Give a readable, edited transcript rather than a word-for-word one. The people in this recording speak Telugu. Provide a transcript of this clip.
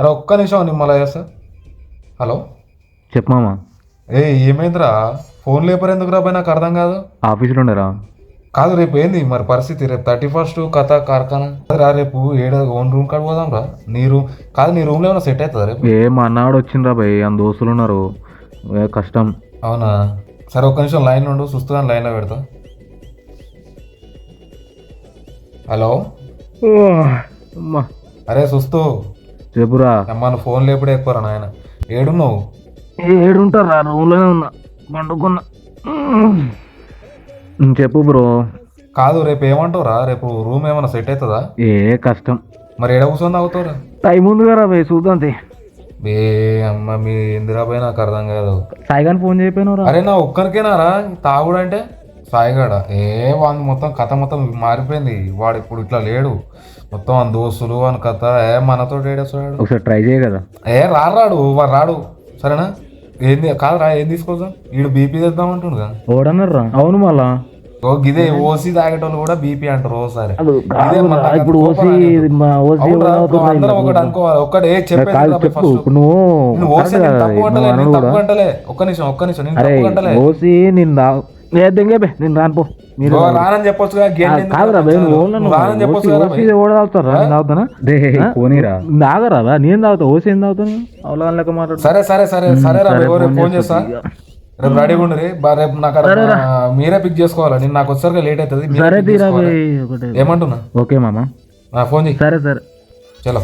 అరే ఒక్క నిమిషం నిమ్మల చేస్తా. హలో చెప్పు మామ. ఏమైందిరా? ఫోన్ లేపరు ఎందుకు రా నాకు అర్థం కాదు. ఆఫీస్లో ఉండరా? కాదు రేపు ఏంది మరి పరిస్థితి? రేపు 31 కథ కార్ఖానా రా. రేపు ఓన్ రూమ్ కాడ పోదాం రా. నీ రూమ్ కాదు, నీ రూమ్లో ఏమైనా సెట్ అవుతుందా రేపు? మా అన్నాడు వచ్చిండ్రా భయ్, అంత దోస్తులు ఉన్నారు, కష్టం. అవునా, సరే ఒక్క నిమిషం లైన్లో ఉండు, చూస్తుందని లైన్లో పెడతా. హలో అమ్మా అరే సుస్తూ, చెప్పురా. అమ్మ నువ్వు ఫోన్ లేపుడే ఎక్కువరా నాయన. ఏడున్నావు? ఏడుంటారా? రూమ్లోనే ఉన్నా, పండుకున్నా. చెప్పు బ్రో. కాదు రేపు ఏమంటావురా? రేపు రూమ్ ఏమైనా సెట్ అవుతుందా? కష్టం. మరి ఏడ కూర్చొని అవుతావురా? టైం ఉంది కదా భయ్, చూద్దాం. బే అమ్మ మీ ఇందిరా పోయి నాకు అర్థం కాదు. సాయిగాని ఫోన్ చేయపోయినారా? అరే నా ఒక్కరికేనారా తాగుడు అంటే? సాయిగాడ వాని మొత్తం కథ మొత్తం మారిపోయింది. వాడు ఇప్పుడు ఇట్లా లేడు, మొత్తం అని దోస్తులు అని కథ. మనతో ఏడేస్తాడు. ఒకసారి ట్రై చేయ కదా. రాడు వాడు రాడు. సరేనా? ఏంది కాదురా, ఏం తీసుకొద్దాం? వీడు బీపీ తెద్దాం అంటుండు కదా. ఓడన్నారా? అవును మళ్ళా గిదే ఓసీ తాగేటోళ్ళు కూడా బీపీ అంటారు ఓసారి. ఇప్పుడు అందరం ఒకటి అనుకోవాలి. ఒక్కటి చెప్పు. ఇప్పుడు నువ్వు అంటలే. ఒక్క నిమిషం నేను తప్పు అంటలే. ఓసి నిన్ను నేను రానుపో. మీరు రానని చెప్పొచ్చు కాదురా తాగరా? నేను తాగుతా. ఓసి ఏం తాగుతాను? అవలా లెక్క మాట్లాడు. సరే సరే సరే సరే రా, ఫోన్ చేస్తా. రేపు రెడీగా ఉండి రేపు నాకు మీరే పిక్ చేసుకోవాలి. నేను నాకు వచ్చేసరికి లేట్ అవుతుంది. ఏమంటున్నా? ఓకే మామ, ఫోన్ చేయి. సరే సరే చలో.